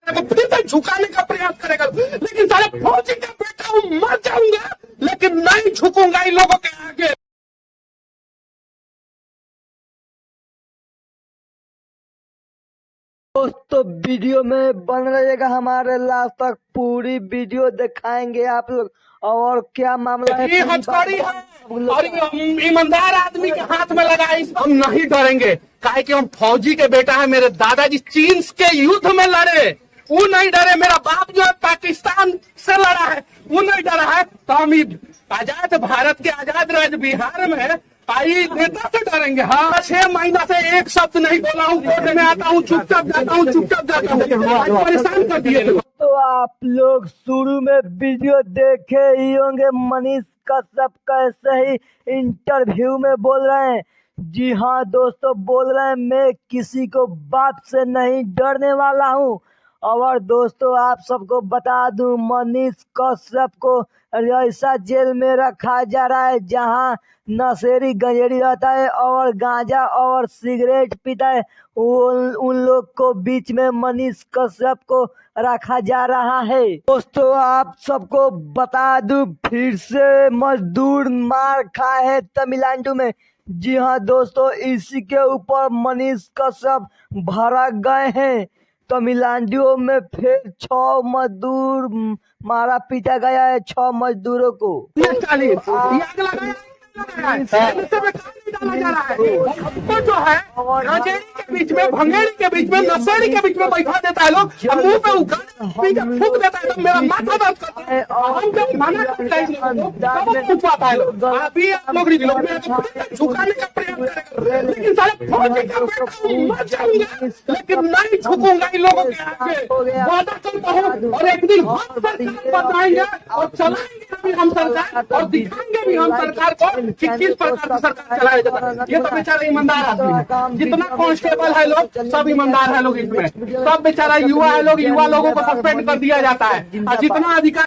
फिर से झुकाने का प्रयास करेगा, लेकिन सारे फौजी का बेटा हूँ, मर जाऊंगा लेकिन नहीं झुकूंगा इन लोगों के आगे। दोस्तों वीडियो में बन रहेगा हमारे लास्ट तक, पूरी वीडियो दिखाएंगे आप लोग। और क्या मामला है, ये हथकड़ी है और ईमानदार आदमी के हाथ में लगा है। हम नहीं डरेंगे, काहे कि हम फौजी के बेटा है। मेरे दादाजी चीन के युद्ध में लड़े, वो नहीं डरे। मेरा बाप जो है पाकिस्तान से लड़ा है, वो नहीं डरा है। तो हम आजाद भारत के आजाद राज्य बिहार में आई नेता से डरेंगे? हाँ, 6 महीना से एक शब्द नहीं बोला हूँ। कोर्ट में आता हूँ, चुपचाप जाता हूँ, चुपचाप जाता हूँ। परेशान कर दिए लोग। तो आप लोग शुरू में वीडियो देखे ही होंगे, मनीष कश्यप कैसे ही इंटरव्यू में बोल रहे हैं। जी हाँ दोस्तों, बोल रहे हैं मैं किसी को बाप से नहीं डरने वाला हूँ। और दोस्तों आप सबको बता दूं, मनीष कश्यप को ऐसा जेल में रखा जा रहा है जहां नशेड़ी गंजेड़ी रहता है और गांजा और सिगरेट पीता है। उन लोग को बीच में मनीष कश्यप को रखा जा रहा है। दोस्तों आप सबको बता दूं, फिर से मजदूर मार खाए है तमिलनाडु में। जी हाँ दोस्तों, इसी के ऊपर मनीष कश्यप भड़क गए हैं। तमिलनाडु में फिर 6 मजदूर मारा पीटा गया है, 6 मजदूरों को। डाला जा रहा है हमको, जो है गंजेड़ी के बीच में, भंगेड़ी के बीच में, नशेड़ी के बीच में बैठा देता है लोग, मुंह पे फूंक देता है। तो मेरा माथा दर्द करता है। हम जब मना करते हैं फूंकवाता है लोग। अभी आप लोग झुकाने का प्रयास करेगा, लेकिन सारे फौजी का बेटा हूँ, मर जाऊंगा लेकिन नहीं झुकूंगा इन लोगों के आगे। वादा करता हूँ और एक दिन हम सरकार बताएंगे और चलाएंगे भी हम सरकार, और दिखाएंगे भी हम सरकार को कि किस प्रकार की सरकार चलाया जाता है। ये तो बेचारा ईमानदार आदमी है। जितना कांस्टेबल है लोग सब ईमानदार है लोग, इसमें सब बेचारा युवा है लोग, युवा लोगों को सस्पेंड कर दिया जाता है। और जितना अधिकारी